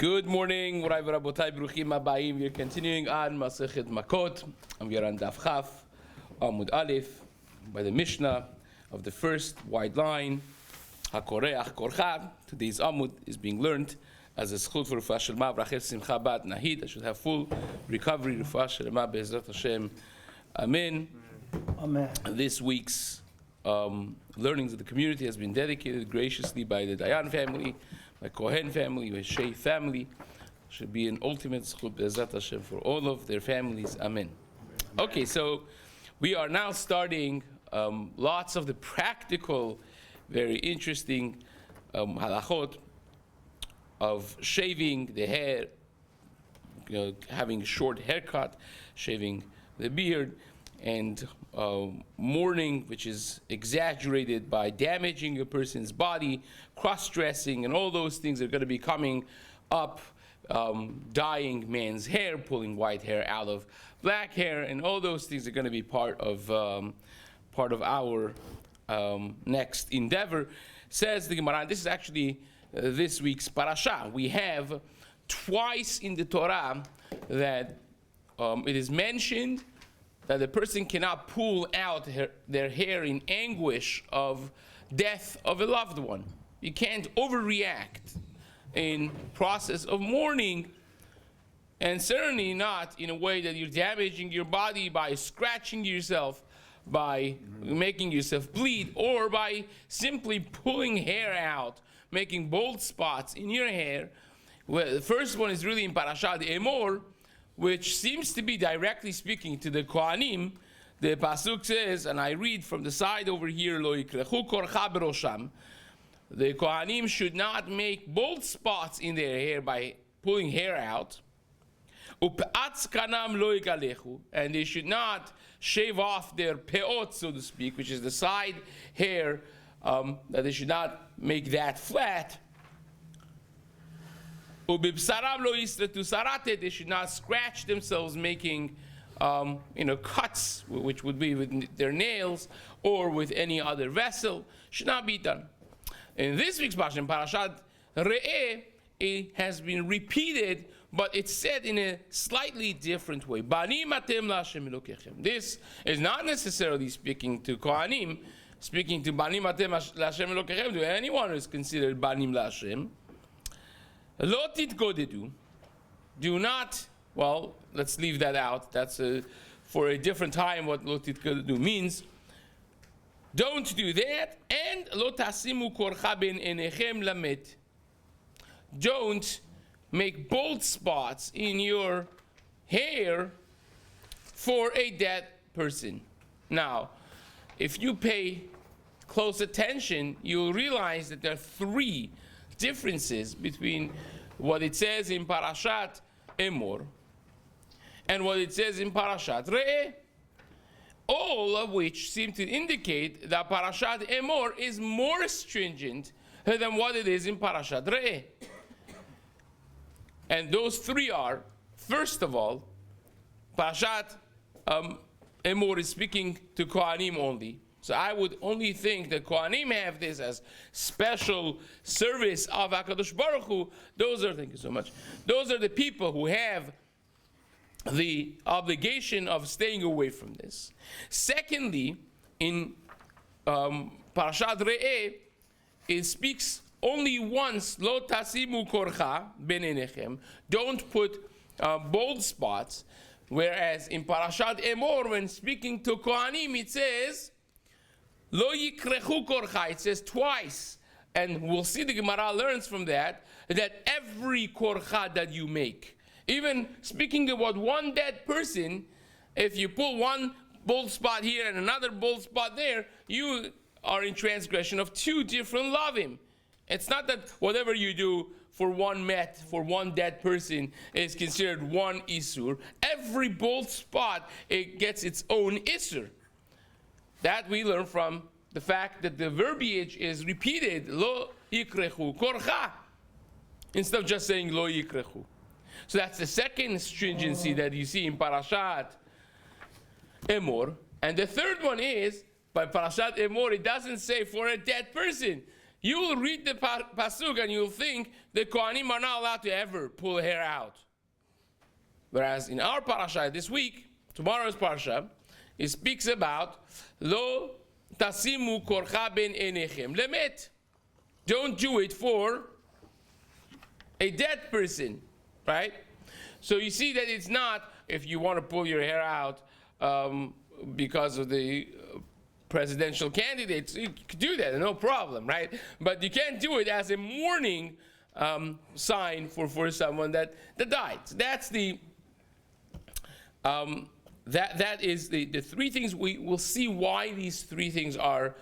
Good morning, Morai v'Rabotai, Bruchim Habayim. We're continuing on Masechet Makkot, and we are on Daf Chaf, Amud Aleph, by the Mishnah of the first wide line, HaKoreach Korcha. Today's Amud is being learned as a schut for Refuah Shelema, Brachet Simcha Bat Nahid. I should have full recovery, Refuah Shelema, Be'ezrat Hashem. Amen. Amen. This week's learnings of the community has been dedicated graciously by the Dayan family, my Kohen family, my Shei family. Should be an ultimate schut Be'ezrat Hashem for all of their families. Amen. Okay, so we are now starting lots of the practical, very interesting halachot of shaving the hair, having a short haircut, shaving the beard, and mourning, which is exaggerated by damaging a person's body, cross-dressing, and all those things are going to be coming up, dyeing man's hair, pulling white hair out of black hair, and all those things are going to be part of our next endeavor. Says the Gemara, and this is actually this week's parasha. We have twice in the Torah that it is mentioned that the person cannot pull out their hair in anguish of death of a loved one. You can't overreact in process of mourning, and certainly not in a way that you're damaging your body by scratching yourself, by making yourself bleed, or by simply pulling hair out, making bald spots in your hair. Well, the first one is really in Parashat Emor, which seems to be directly speaking to the Kohanim. The Pasuk says, and I read from the side over here, Lo yikrechu korcha berosham. The Kohanim should not make bald spots in their hair by pulling hair out. Upe'atz kanam lo yigalechu, and they should not shave off their peot, so to speak, which is the side hair, that they should not make that flat. They should not scratch themselves making cuts, which would be with their nails or with any other vessel. Should not be done. In this week's Pasha, Parashat Re'eh, it has been repeated, but it's said in a slightly different way. This is not necessarily speaking to Kohanim, speaking to Banim Atem Lashem Elokechem, to anyone who is considered Banim Lashem. Lo titgodedu. Do not, well, let's leave that out. That's for a different time what lo titgodedu means. Don't do that. And lo tasimu korcha ben enechem lamet. Don't make bald spots in your hair for a dead person. Now, if you pay close attention, you'll realize that there are three differences between what it says in Parashat Emor and what it says in Parashat Re'eh, all of which seem to indicate that Parashat Emor is more stringent than what it is in Parashat Re'eh. And those three are, first of all, Parashat Emor is speaking to Kohanim only. So I would only think that Kohanim have this as special service of HaKadosh Baruch Hu. Thank you so much. Those are the people who have the obligation of staying away from this. Secondly, in Parashat Re'eh, it speaks only once, Lo tasimu korcha ben enechem. Don't put bald spots. Whereas in Parashat Emor, when speaking to Kohanim, it says, Lo yikrechu korcha, it says twice. And we'll see the Gemara learns from that every korcha that you make, even speaking about one dead person, if you pull one bald spot here and another bald spot there, you are in transgression of two different lavim. It's not that whatever you do for one for one dead person is considered one isur. Every bald spot, it gets its own isur. That we learn from the fact that the verbiage is repeated, lo yikrechu korcha, instead of just saying lo yikrechu. So that's the second stringency that you see in Parashat Emor. And the third one is, by Parashat Emor, it doesn't say for a dead person. you will read the pasuk and you'll think the Kohanim are not allowed to ever pull hair out. Whereas in our parasha this week, tomorrow's parasha, it speaks about Lo tasimu korcha ben enechem lemet. Don't do it for a dead person, right? So you see that it's not if you want to pull your hair out because of the presidential candidates, you can do that, no problem, right? But you can't do it as a mourning sign for someone that died. So that's the that is the three things. We will see why these three things are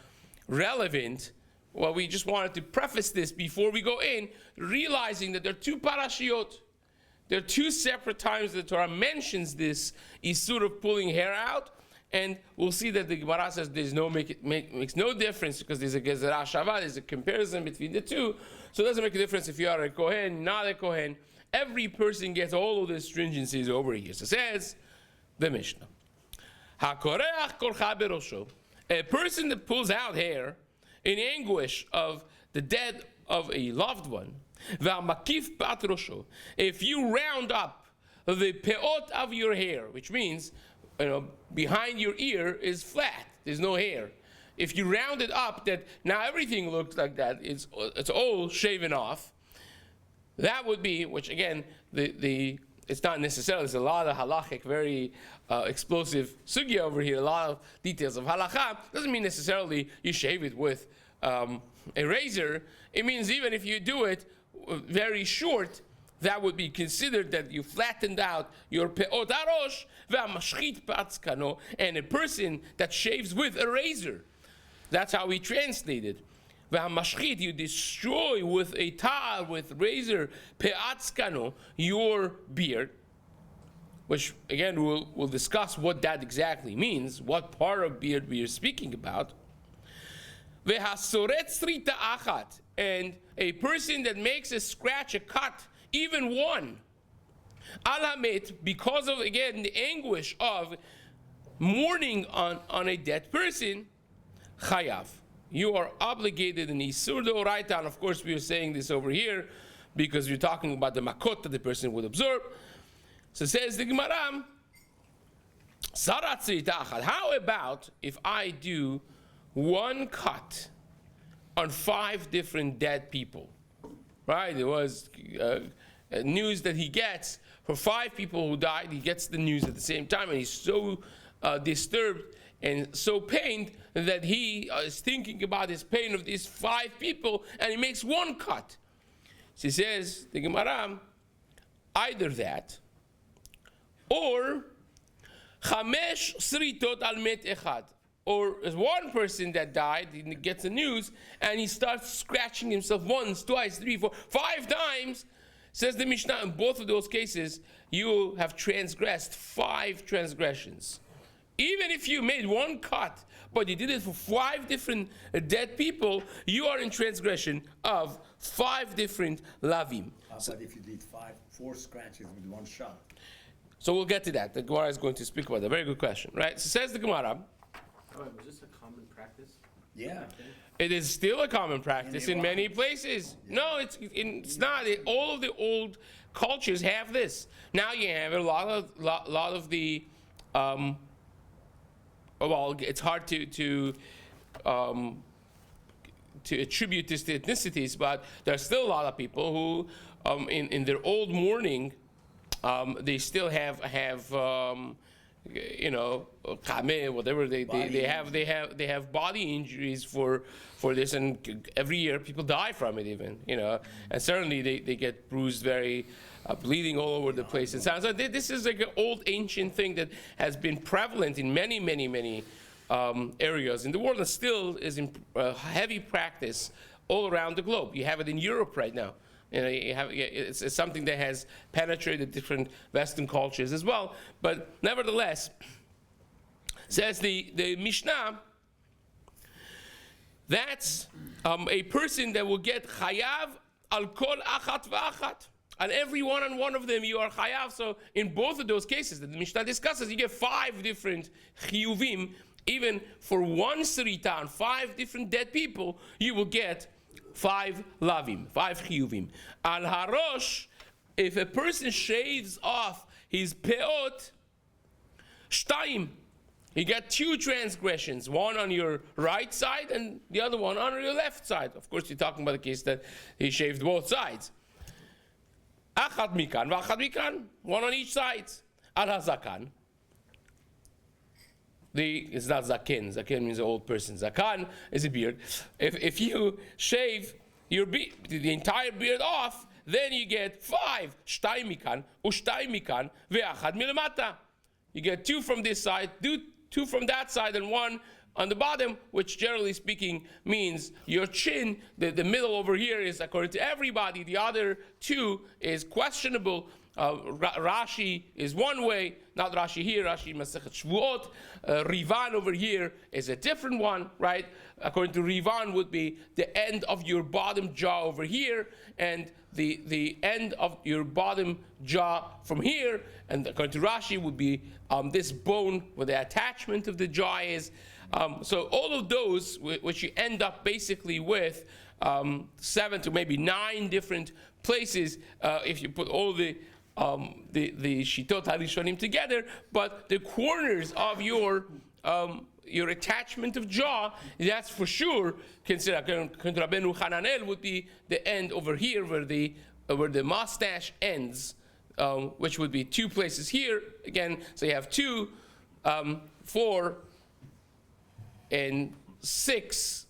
relevant. Well, we just wanted to preface this before we go in, realizing that there are two parashiot. There are two separate times the Torah mentions this isur of pulling hair out, and we'll see that the Gemara says there's makes no difference because there's a gezerah shava, there's a comparison between the two, so it doesn't make a difference if you are a kohen, not a kohen. Every person gets all of the stringencies over here. So it says the Mishnah, hakoreach korcha berosho, a person that pulls out hair in anguish of the death of a loved one, v'amakif pat rosho, if you round up the peot of your hair, which means behind your ear is flat, there's no hair. If you round it up, that now everything looks like that, it's all shaven off. That would be, which again, it's not necessarily, there's a lot of halachic, very explosive sugya over here, a lot of details of halakha. Doesn't mean necessarily you shave it with a razor. It means even if you do it very short, that would be considered that you flattened out your peot harosh ve'amashchit patzkano, and a person that shaves with a razor. That's how we translate it. Ve'amashchit, you destroy with a tar, with razor, pe'atzkano, your beard. Which again we'll discuss what that exactly means, what part of beard we are speaking about. Ve'hasoret srita achat, and a person that makes a scratch, a cut, even one, alamet, because of again the anguish of mourning on a dead person, chayav. You are obligated in isur deoraita, and of course we are saying this over here because we're talking about the makot that the person would observe. So says the Gemara, sarat srita achat. How about if I do one cut on 5 different dead people? Right? There was news that he gets for 5 people who died. He gets the news at the same time, and he's so disturbed and so pained that he is thinking about his pain of these 5 people, and he makes one cut. So he says, the Gemara, either that, or chamesh sritot al met echad. Or as one person that died, he gets the news, and he starts scratching himself once, twice, 3, 4, 5 times. Says the Mishnah, in both of those cases, you have transgressed 5 transgressions. Even if you made one cut, but you did it for 5 different dead people, you are in transgression of 5 different lavim. But if you did 4 scratches with one shot? So we'll get to that. The Gemara is going to speak about that. Very good question, right? So says the Gemara, was this a common practice? Yeah. it is still a common practice in many places. Yeah. No, it's not. All of the old cultures have this. Now you have a lot of the. Well, it's hard to attribute this to ethnicities, but there are still a lot of people who, in their old mourning, they still have whatever they have body injuries for this, and every year people die from it even, and certainly they get bruised, very bleeding all over the place. It sounds like this is like an old ancient thing that has been prevalent in many areas in the world, and still is in heavy practice all around the globe. You have it in Europe right now. It's something that has penetrated different Western cultures as well. But nevertheless, says the Mishnah, that's a person that will get chayav al kol achat v'achat. On every one of them you are chayav. So in both of those cases that the Mishnah discusses, you get 5 different chiyuvim. Even for one srita on 5 different dead people, you will get 5 lavim, 5 chiyuvim. Al harosh, if a person shaves off his peot, shtayim, you get 2 transgressions, one on your right side and the other one on your left side. Of course, you're talking about the case that he shaved both sides. Achad mikan, v'achad mikan, one on each side. Al hazakan. It's not zaken. Zaken means an old person. Zakan is a beard. If you shave your the entire beard off, then you get 5. Shtay mikan, ushtay mikan, ve'achad milamata. You get 2 from this side, 2 from that side, and 1 on the bottom, which generally speaking means your chin. The middle over here is according to everybody. The other 2 is questionable. Rashi is one way, not Rashi here, Rashi Masechet Shvuot. Rivan over here is a different one, right? According to Rivan would be the end of your bottom jaw over here, and the end of your bottom jaw from here, and according to Rashi would be this bone where the attachment of the jaw is. So all of those, which you end up basically with 7 to maybe 9 different places, if you put all the shitot harishonim together, but the corners of your attachment of jaw, that's for sure considered. Rabbeinu Hananel would be the end over here where the mustache ends, which would be 2 places here again. So you have 2, 4, and 6,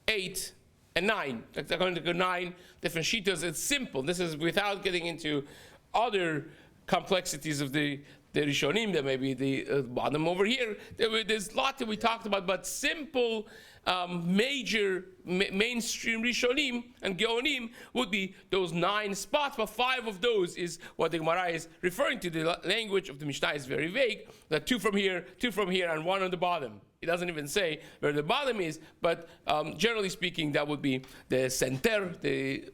8, and 9. According to 9 different shitos, it's simple. This is without getting into other complexities of the Rishonim. There may be the bottom over here. There's a lot that we talked about, but simple, major, mainstream Rishonim and Geonim would be those 9 spots, but 5 of those is what the Gemara is referring to. The language of the Mishnah is very vague, that 2 from here, and 1 on the bottom. It doesn't even say where the bottom is, but generally speaking, that would be the center, the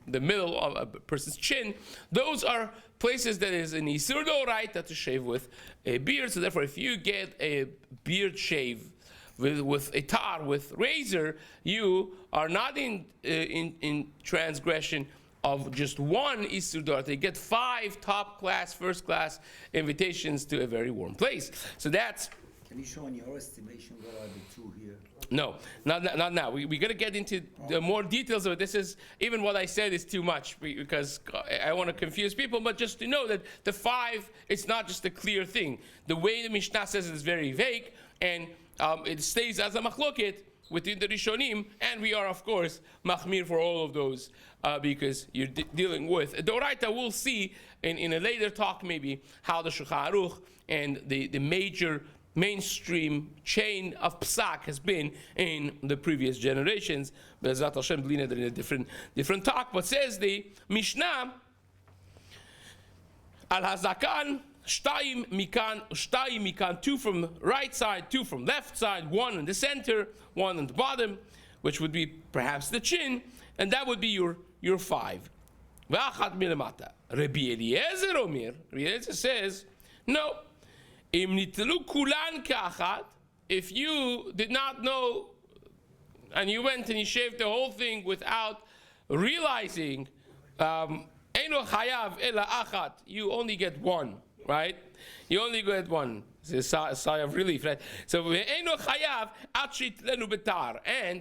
middle of a person's chin. Those are places that is an isur d'oraita to shave with a beard. So therefore, if you get a beard shave with a tar, with razor, you are not in transgression of just 1 isur d'oraita. You get 5 top class, first class invitations to a very warm place. So that's. Can you show in your estimation what are the 2 here? No, not now. We're going to get into the more details of it. This is, even what I said is too much because I want to confuse people, but just to know that the 5, it's not just a clear thing. The way the Mishnah says it is very vague, and it stays as a machloket within the Rishonim, and we are, of course, machmir for all of those because you're dealing with a Doraita. We'll see in a later talk maybe how the Shulchan Aruch and the major mainstream chain of psak has been in the previous generations. Be'ezrat Hashem, in a different talk. But says the Mishnah, al hazakan shtayim mikan, 2 from right side, 2 from left side, 1 in the center, 1 on the bottom, which would be perhaps the chin, and that would be your 5. V'achat milamata. Rabbi Eliezer Omer, Rabbi Eliezer says, no. If you did not know and you went and you shaved the whole thing without realizing, you only get 1, right? You only get 1. It's a sigh of relief, right? So, and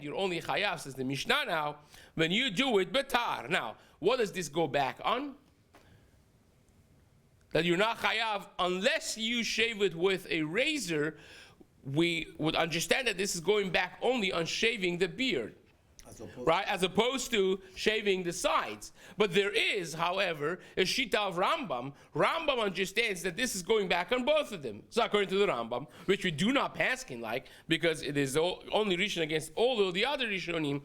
you're only chayav, says the Mishnah now, when you do it betar. Now, what does this go back on? That you're not chayav unless you shave it with a razor. We would understand that this is going back only on shaving the beard, right? As opposed to shaving the sides. But there is, however, a shita of Rambam. Rambam understands that this is going back on both of them. So according to the Rambam, which we do not paskin like, because it is only Rishon against all of the other Rishonim,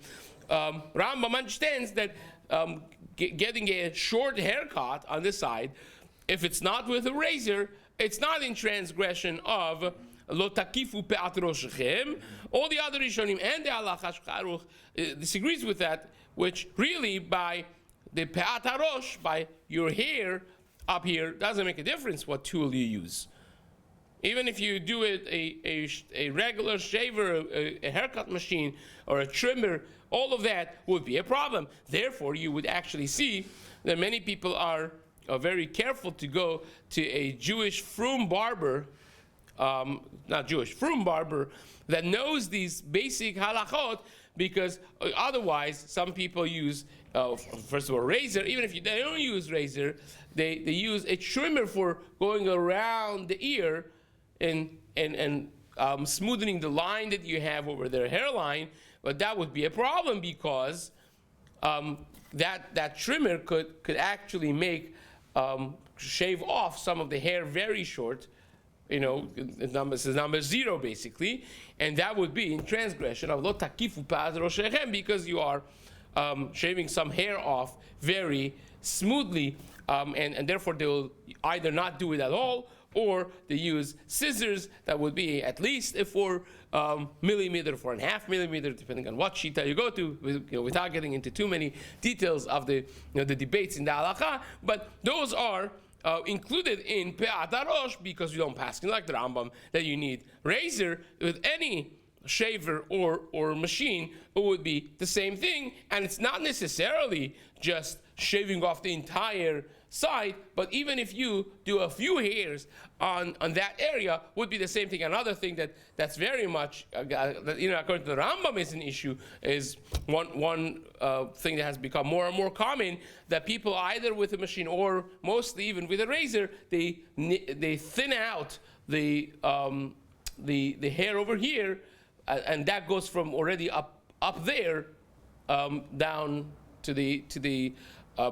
Rambam understands that getting a short haircut on the side, if it's not with a razor, it's not in transgression of lo takifu pe'at roshechem. All the other Rishonim and the Halacha Shulchan Aruch disagrees with that, which really by the pe'at harosh, by your hair up here, doesn't make a difference what tool you use. Even if you do it a regular shaver, a haircut machine, or a trimmer, all of that would be a problem. Therefore, you would actually see that many people are very careful to go to a Jewish frum barber, not Jewish, frum barber, that knows these basic halachot, because otherwise some people use, first of all, razor. Even if they don't use razor, they use a trimmer for going around the ear and smoothing the line that you have over their hairline. But that would be a problem, because that trimmer could actually make shave off some of the hair very short. This is number 0 basically, and that would be in transgression of lo takifu paz roshechem, because you are shaving some hair off very smoothly, and therefore they will either not do it at all, or they use scissors that would be at least a 4 millimeter, 4.5 millimeter, depending on what shita you go to, without getting into too many details of the debates in the halakha. But those are included in pe'at harosh, because you don't pass like the Rambam that you need razor. With any shaver or machine, it would be the same thing, and it's not necessarily just shaving off the entire side, but even if you do a few hairs on that area, would be the same thing. Another thing that's very much according to the Rambam is an issue, is one thing that has become more and more common, that people either with a machine or mostly even with a razor, they thin out the hair over here, and that goes from already up there down to the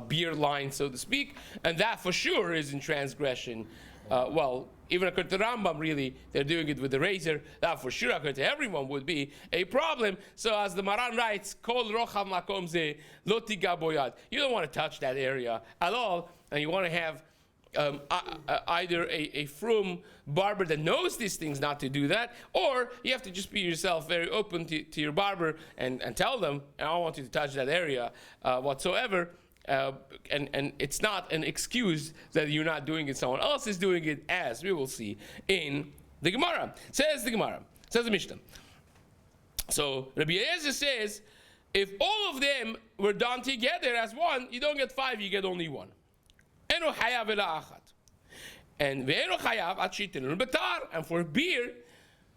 beard line, so to speak, and that for sure is in transgression. Well, even according to Rambam, really, they're doing it with the razor. That for sure, according to everyone, would be a problem. So as the Maran writes, Kol rochav makom ze lo tiga boyad. You don't want to touch that area at all, and you want to have either a frum barber that knows these things not to do that, or you have to just be yourself very open to your barber and tell them, I don't want you to touch that area whatsoever. And it's not an excuse that you're not doing it, someone else is doing it, as we will see in the Gemara. Says the Mishnah. So Rabbi Eliezer says, if all of them were done together as one, you don't get 5, you get only 1. Eno chayav ela achat. And ve'eno chayav at shitenu betar. And for beer,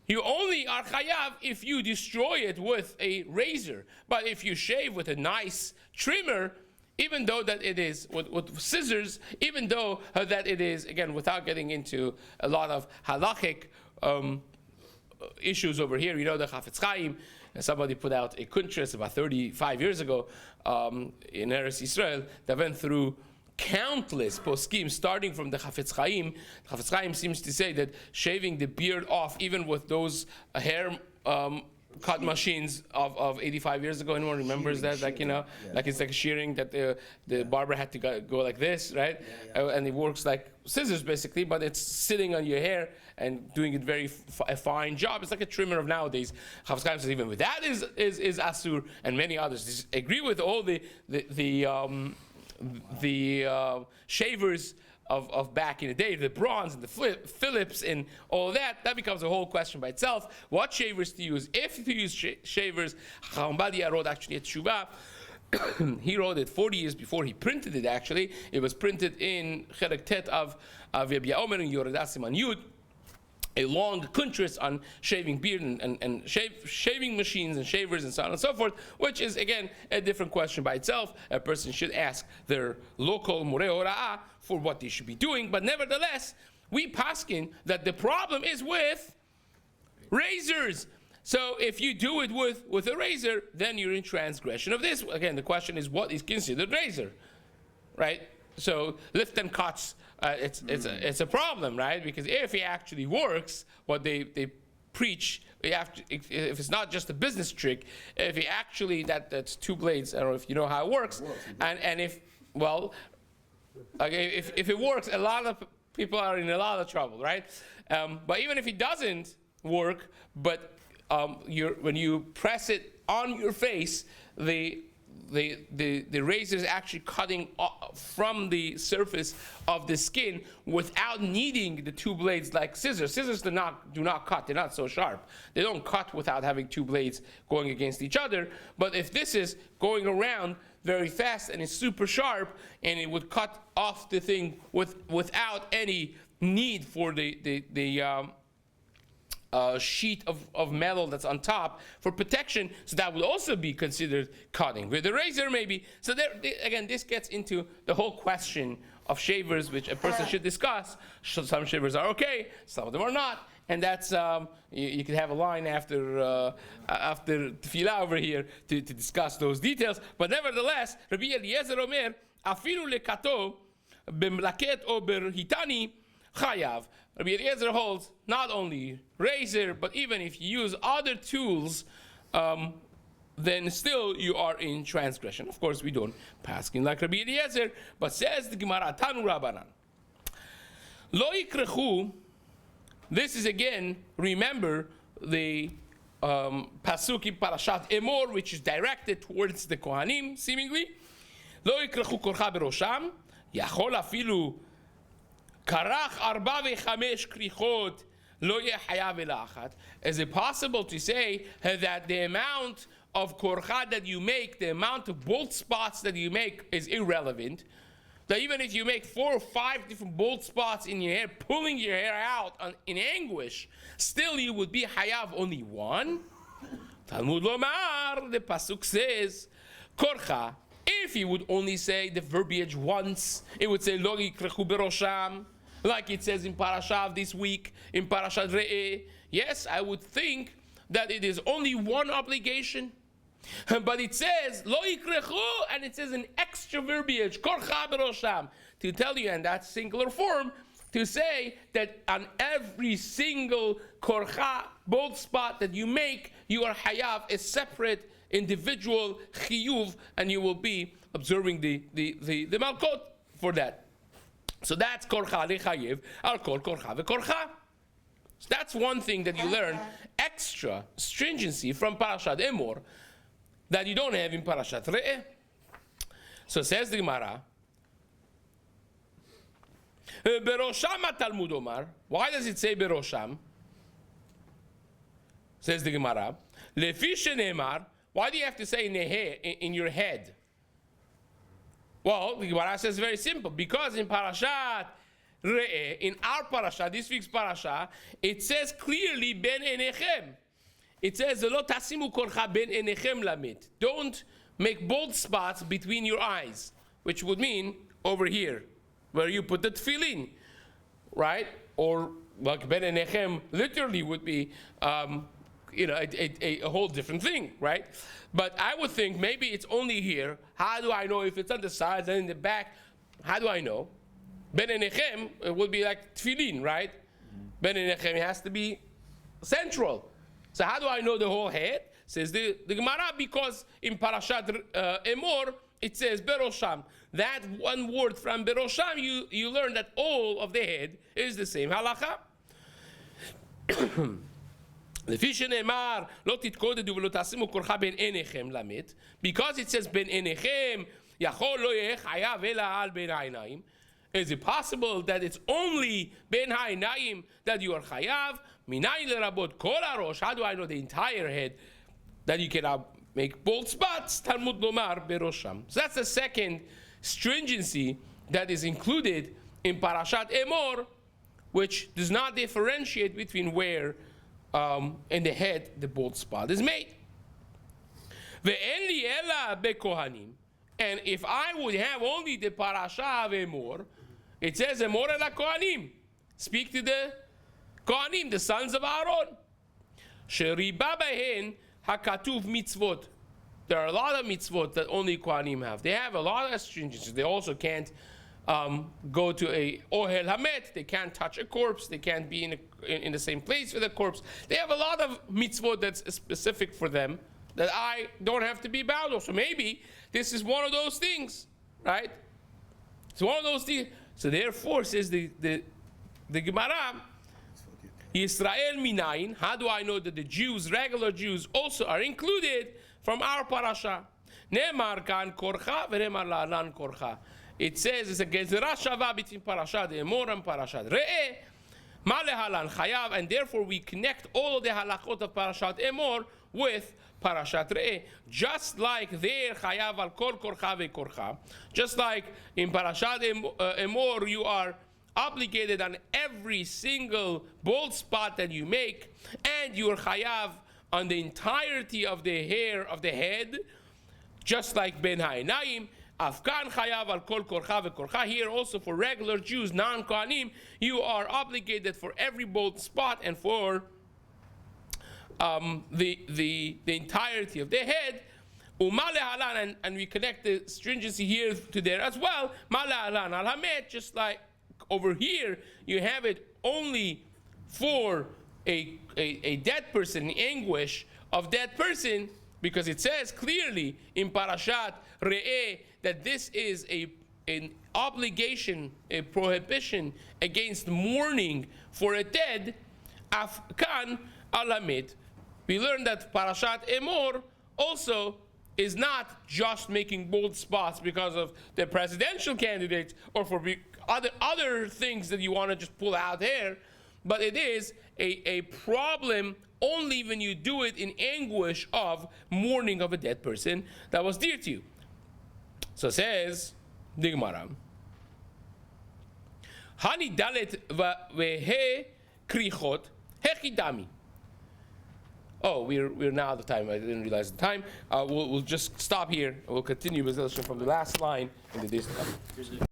you only are chayav if you destroy it with a razor. But if you shave with a nice trimmer, even though that it is with scissors, even though that it is, again, without getting into a lot of halachic issues over here, the Chafetz Chaim, somebody put out a kuntras about 35 years ago in Eretz Yisrael that went through countless poskim, starting from the Chafetz Chaim. The Chafetz Chaim seems to say that shaving the beard off, even with those hair cut machines of 85 years ago. Anyone remembers that? Like it's like shearing that the barber had to go like this, right? And it works like scissors basically, but it's sitting on your hair and doing it very a fine job. It's like a trimmer of nowadays. Chafetz Chaim says even with that is asur, and many others agree with all the shavers of back in the day, the bronze and the Phillips and all that becomes a whole question by itself. What shavers to use? If to use shavers, Chaim wrote actually a tshuva. He wrote it 40 years before he printed it. Actually, it was printed in Cherek Tet of Rabbi Omer and Yoredah Siman Yud, a long kuntras on shaving beard and shaving machines and shavers and so on and so forth, which is again a different question by itself. A person should ask their local moreh hora'ah for what they should be doing, but nevertheless, we paskin that the problem is with razors. So if you do it with a razor, then you're in transgression of this. Again, the question is what is considered razor, right? So lift and cuts, it's a problem, right? Because if it actually works, what they preach, if it's not just a business trick, if it actually that's 2 blades, I don't know if you know how it works, and if it works, a lot of people are in a lot of trouble, right? But even if it doesn't work, but when you press it on your face, the the razor is actually cutting from the surface of the skin without needing the two blades like scissors. Scissors do not cut. They're not so sharp. They don't cut without having two blades going against each other. But if this is going around very fast and it's super sharp, and it would cut off the thing without any need for the sheet of metal that's on top for protection, so that would also be considered cutting. With the razor, maybe. So again, this gets into the whole question of shavers, which a person should discuss. Some shavers are okay, some of them are not, and that's you could have a line after tefillah over here to discuss those details. But nevertheless, Rabbi Eliezer Omer, afilu lekato b'mlaket o berhitani chayav. Rabbi Eliezer holds not only razor, but even if you use other tools, then still you are in transgression. Of course, we don't paskin like Rabbi Eliezer, but says the Gemara, Tanu Rabbanan. Lo yikrechu. This is again, remember the pasuk in Parashat Emor, which is directed towards the Kohanim, seemingly. Lo yikrechu korcha berosham, yachol afilu karach arba vechamesh krichot lo yeh hayav ela achat. Is it possible to say that the amount of korcha that you make, the amount of bald spots that you make, is irrelevant? That even if you make 4 or 5 different bald spots in your hair, pulling your hair out in anguish, still you would be hayav only one? Talmud Lomar, the pasuk says, korcha. If you would only say the verbiage once, it would say lo yikrechu berosham, like it says in Parashat this week, in Parashat Re'eh. Yes, I would think that it is only one obligation. But it says lo yikrechu, and it says an extra verbiage, korcha berosham, to tell you, and that's singular form, to say that on every single korcha, bald spot that you make, you are hayav a separate individual chiyuv, and you will be observing the Makkot for that. So that's korcha lechayev, al kol korcha vekorcha. So that's one thing that you learn, extra stringency from Parashat Emor, that you don't have in Parashat Re'eh. So says the Gemara, Berosham Talmud Omar. Why does it say Berosham? Says the Gemara, Lefi shenemar. Why do you have to say in your head? Well, the Gemara says very simple. Because in Parashat Re'eh, in our Parasha, this week's Parasha, it says clearly Ben Enechem. It says, Lo tasimu korcha ben enechem lamit. Don't make bald spots between your eyes, which would mean over here, where you put the tefillin, right? Or like ben enechem literally would be, a whole different thing, right? But I would think maybe it's only here. How do I know if it's on the sides and in the back? How do I know? Ben enechem, it would be like tefillin, right? Ben enechem has to be central. So how do I know the whole head? Says the Gemara, because in Parashat Emor, it says Berosham. That one word from Berosham, you learn that all of the head is the same halacha. Because it says Ben Enechem, Yachol lo yeh chayav ela al ben einayim. Is it possible that it's only ben ha'inayim that you are chayav? Minayin lerabot kol harosh. How do I know the entire head that you cannot make bald spots? Talmud lomar berosham. So that's the second stringency that is included in Parashat Emor, which does not differentiate between where in the head the bald spot is made. Ve'en li ela bekohanim. And if I would have only the Parasha of Emor, it says Emor el Kohanim. Speak to the Kohanim, the sons of Aaron. Sheriba behen hakatuv mitzvot. There are a lot of mitzvot that only Kohanim have. They have a lot of stringency. They also can't go to a ohel hamet. They can't touch a corpse. They can't be in the same place with a corpse. They have a lot of mitzvot that's specific for them that I don't have to be bound of. So maybe this is one of those things, right? It's one of those things. So therefore, says the Gemara, Yisrael minayin. How do I know that the Jews, regular Jews, also are included from our parasha? Ne'emar kan korcha v'ne'emar la'anan korcha. It says it's a gezerah shava between Parashat Emor and Parashat Re'eh. Ma lehalan chayav, and therefore we connect all of the halachot of Parashat Emor with Parashat Re'eh. Just like there chayav al kol korcha ve'korcha. Just like in Parashat Emor you are obligated on every single bald spot that you make, and you are chayav on the entirety of the hair of the head, just like Ben Ha'inayim. Afkan chayav al kol korcha ve'korcha. Here also for regular Jews, non-Kohanim, you are obligated for every bald spot and for the entirety of the head. Umale halan, and we connect the stringency here to there as well. Male halan al hamet, just like over here, you have it only for a dead person, the anguish of that person, because it says clearly in Parashat Re'eh that this is an obligation, a prohibition against mourning for a dead. Afkan alamid. We learned that Parashat Emor also is not just making bold spots because of the presidential candidates or for other things that you want to just pull out there, but it is a problem only when you do it in anguish of mourning of a dead person that was dear to you. So says the Gemara, Hani dalet vehe krichot hechidami. Oh, we're now out of time. I didn't realize the time. We'll just stop here. We'll continue with from the last line in the days to come.